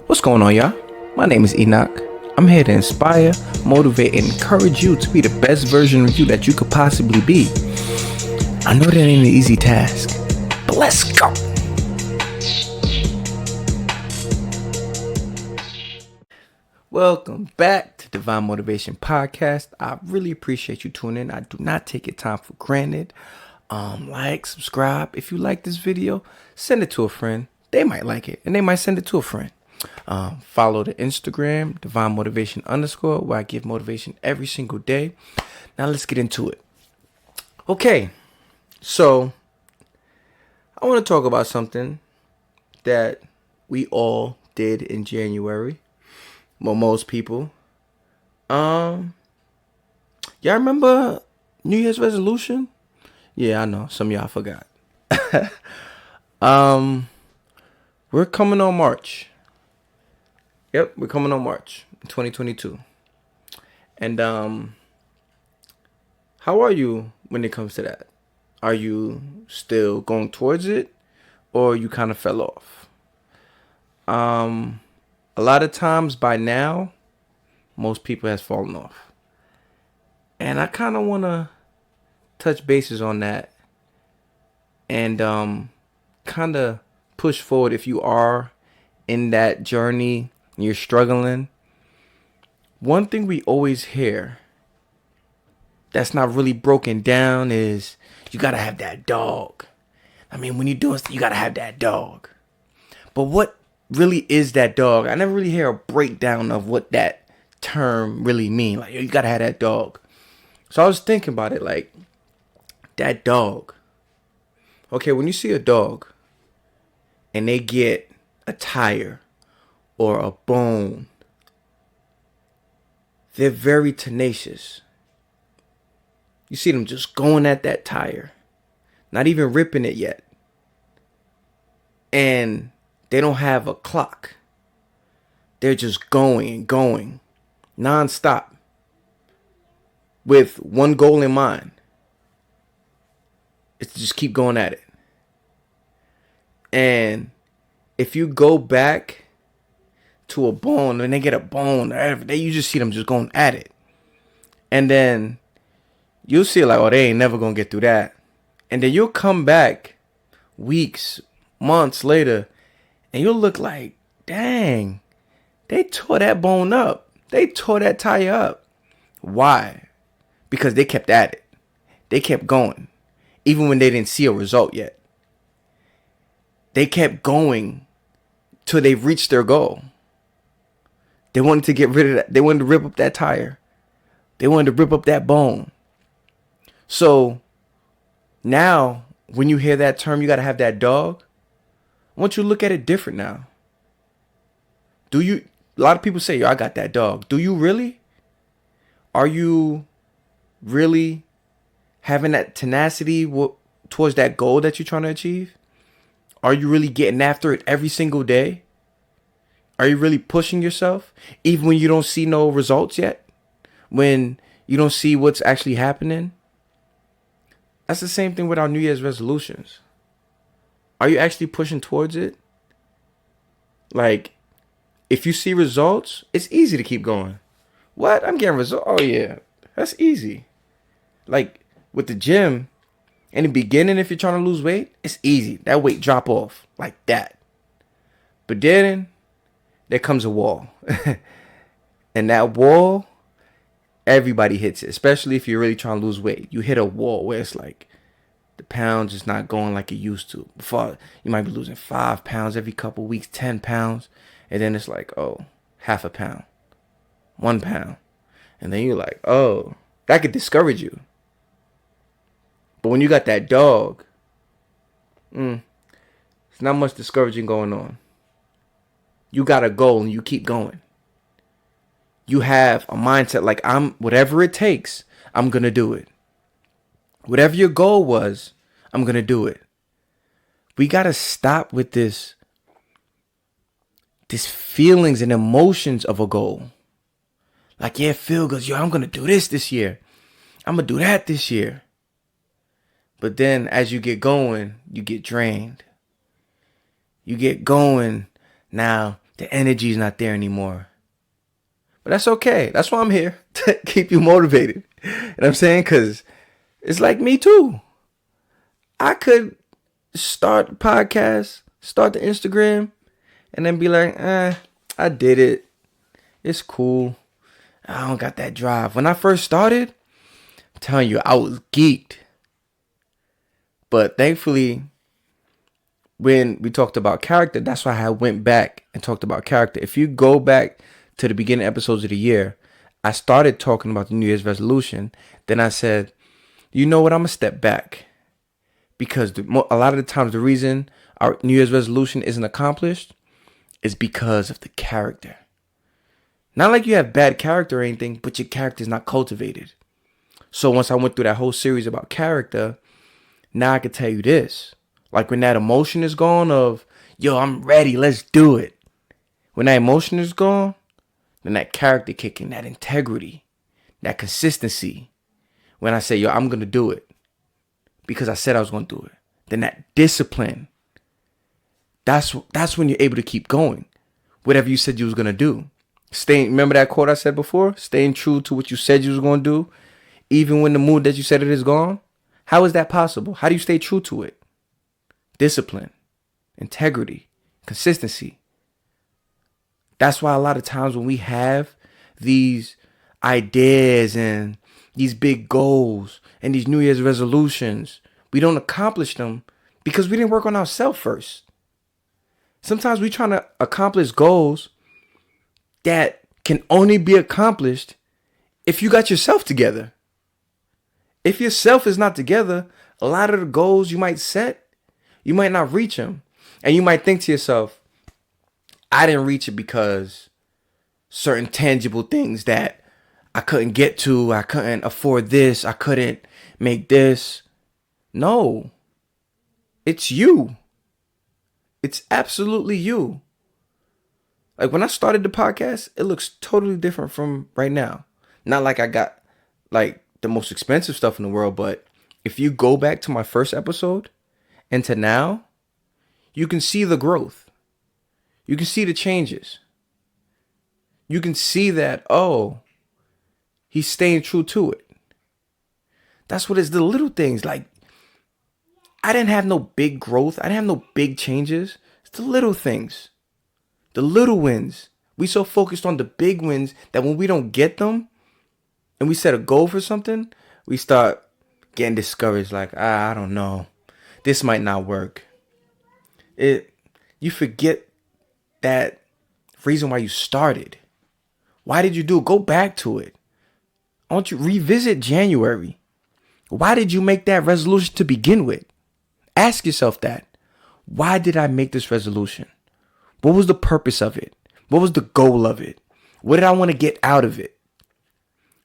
What's going on, y'all? My name is Enoch. I'm here to inspire, motivate, and encourage you to be the best version of you that you could possibly be. I know that ain't an easy task, but let's go. Welcome back to Divine Motivation Podcast. I really appreciate you tuning in. I do not take your time for granted. Like, subscribe. If you like this video, send it to a friend. They might like it, and they might send it to a friend. Follow the Instagram, Divine Motivation _ where I give motivation every single day. Now let's get into it. Okay, so I want to talk about something that we all did in January. Well, most people. Y'all remember New Year's resolution? Yeah, I know. Some of y'all forgot. We're coming on March. Yep, we're coming on March 2022. And how are you when it comes to that? Are you still going towards it, or you kind of fell off? A lot of times by now, most people has fallen off. And I kind of want to touch bases on that and kind of push forward if you are in that journey, you're struggling. One thing we always hear that's not really broken down is you got to have that dog. I mean, when you're doing stuff, you got to have that dog. But what really is that dog? I never really hear a breakdown of what that term really mean. Like, you got to have that dog. So I was thinking about it, like, that dog. Okay, when you see a dog and they get a tire or a bone, they're very tenacious. You see them just going at that tire, not even ripping it yet. And they don't have a clock. They're just going and going nonstop with one goal in mind. It's to just keep going at it. And if you go back to a bone and they get a bone, you just see them just going at it. And then you'll see like, oh, they ain't never going to get through that. And then you'll come back weeks, months later, and you'll look like, dang, they tore that bone up. They tore that tire up. Why? Because they kept at it. They kept going, even when they didn't see a result yet. They kept going till they reached their goal. They wanted to get rid of that. They wanted to rip up that tire. They wanted to rip up that bone. So now, when you hear that term, you got to have that dog. I want you to look at it different now. Do you? A lot of people say, yo, I got that dog. Do you really? Are you really having that tenacity towards that goal that you're trying to achieve? Are you really getting after it every single day? Are you really pushing yourself even when you don't see no results yet? When you don't see what's actually happening? That's the same thing with our New Year's resolutions. Are you actually pushing towards it? Like, if you see results, it's easy to keep going. What? I'm getting results. Oh, yeah. That's easy. Like, with the gym, in the beginning, if you're trying to lose weight, it's easy. That weight drop off like that. But then there comes a wall. And that wall, everybody hits it. Especially if you're really trying to lose weight. You hit a wall where it's like the pounds is not going like it used to. Before, you might be losing 5 pounds every couple weeks, 10 pounds. And then it's like, oh, half a pound, 1 pound. And then you're like, oh, that could discourage you. But when you got that dog, it's not much discouraging going on. You got a goal and you keep going. You have a mindset like, whatever it takes, I'm going to do it. Whatever your goal was, I'm going to do it. We got to stop with this feelings and emotions of a goal. Like, yeah, feel good. Yo, I'm going to do this year. I'm going to do that this year. But then as you get going, you get drained. You get going. Now The energy's not there anymore. But that's okay. That's why I'm here, to keep you motivated. You know what I'm saying? Because it's like me too. I could start the podcast, start the Instagram, and then be like, I did it. It's cool. I don't got that drive. When I first started, I'm telling you, I was geeked. But thankfully, when we talked about character, that's why I went back and talked about character. If you go back to the beginning episodes of the year, I started talking about the New Year's resolution. Then I said, you know what? I'm going to step back. Because a lot of the times the reason our New Year's resolution isn't accomplished is because of the character. Not like you have bad character or anything, but your character is not cultivated. So once I went through that whole series about character, now I can tell you this. Like when that emotion is gone of, yo, I'm ready, let's do it. When that emotion is gone, then that character kicking, that integrity, that consistency. When I say, yo, I'm going to do it because I said I was going to do it. Then that discipline. That's when you're able to keep going. Whatever you said you was going to do. Remember that quote I said before? Staying true to what you said you was going to do, even when the mood that you said it is gone. How is that possible? How do you stay true to it? Discipline, integrity, consistency. That's why a lot of times when we have these ideas and these big goals and these New Year's resolutions, we don't accomplish them because we didn't work on ourselves first. Sometimes we're trying to accomplish goals that can only be accomplished if you got yourself together. If yourself is not together, a lot of the goals you might set, you might not reach them. And you might think to yourself, I didn't reach it because certain tangible things that I couldn't get to, I couldn't afford this, I couldn't make this. No, it's you. It's absolutely you. Like when I started the podcast, it looks totally different from right now. Not like I got like the most expensive stuff in the world, but if you go back to my first episode and to now, you can see the growth. You can see the changes. You can see that, oh, he's staying true to it. That's what it's the little things. Like, I didn't have no big growth. I didn't have no big changes. It's the little things. The little wins. We so focused on the big wins that when we don't get them and we set a goal for something, we start getting discouraged. Like, I don't know. This might not work. You forget that reason why you started. Why did you do it? Go back to it. I want you to revisit January. Why did you make that resolution to begin with? Ask yourself that. Why did I make this resolution? What was the purpose of it? What was the goal of it? What did I want to get out of it?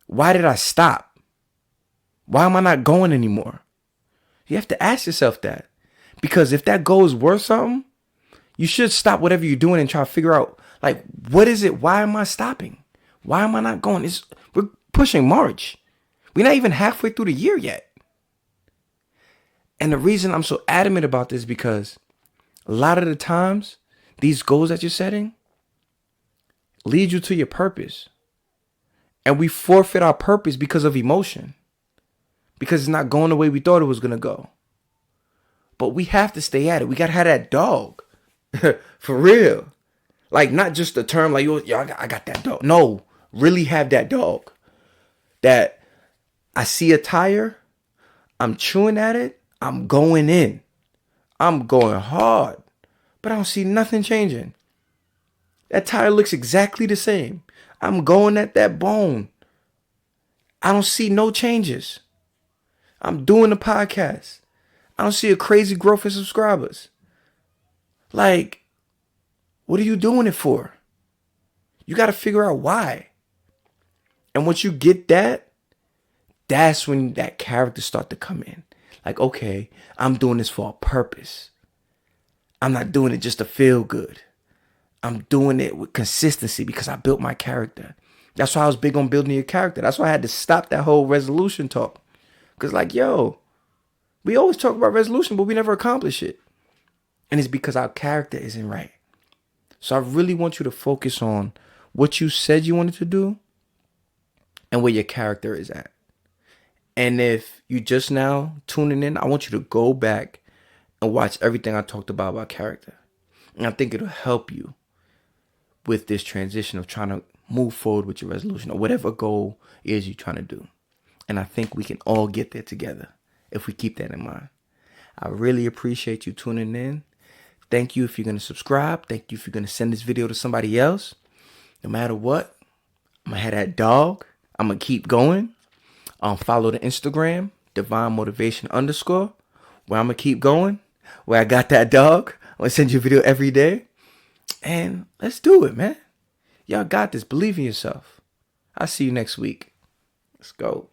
Why did I stop? Why am I not going anymore? You have to ask yourself that. Because if that goal is worth something, you should stop whatever you're doing and try to figure out, like, what is it? Why am I stopping? Why am I not going? We're pushing March. We're not even halfway through the year yet. And the reason I'm so adamant about this is because a lot of the times, these goals that you're setting lead you to your purpose. And we forfeit our purpose because of emotion. Because it's not going the way we thought it was going to go. But we have to stay at it. We got to have that dog. For real. Like, not just the term like, yo, I got that dog. No, really have that dog. That I see a tire, I'm chewing at it, I'm going in. I'm going hard. But I don't see nothing changing. That tire looks exactly the same. I'm going at that bone. I don't see no changes. I'm doing the podcast. I don't see a crazy growth in subscribers. Like, what are you doing it for? You got to figure out why. And once you get that, that's when that character start to come in. Like, okay, I'm doing this for a purpose. I'm not doing it just to feel good. I'm doing it with consistency because I built my character. That's why I was big on building your character. That's why I had to stop that whole resolution talk. Because like, yo, we always talk about resolution, but we never accomplish it. And it's because our character isn't right. So I really want you to focus on what you said you wanted to do and where your character is at. And if you just now tuning in, I want you to go back and watch everything I talked about character. And I think it'll help you with this transition of trying to move forward with your resolution or whatever goal is you're trying to do. And I think we can all get there together if we keep that in mind. I really appreciate you tuning in. Thank you if you're going to subscribe. Thank you if you're going to send this video to somebody else. No matter what, I'm going to have that dog. I'm going to keep going. Follow the Instagram, Divine Motivation _ where I'm going to keep going. Where I got that dog. I'm going to send you a video every day. And let's do it, man. Y'all got this. Believe in yourself. I'll see you next week. Let's go.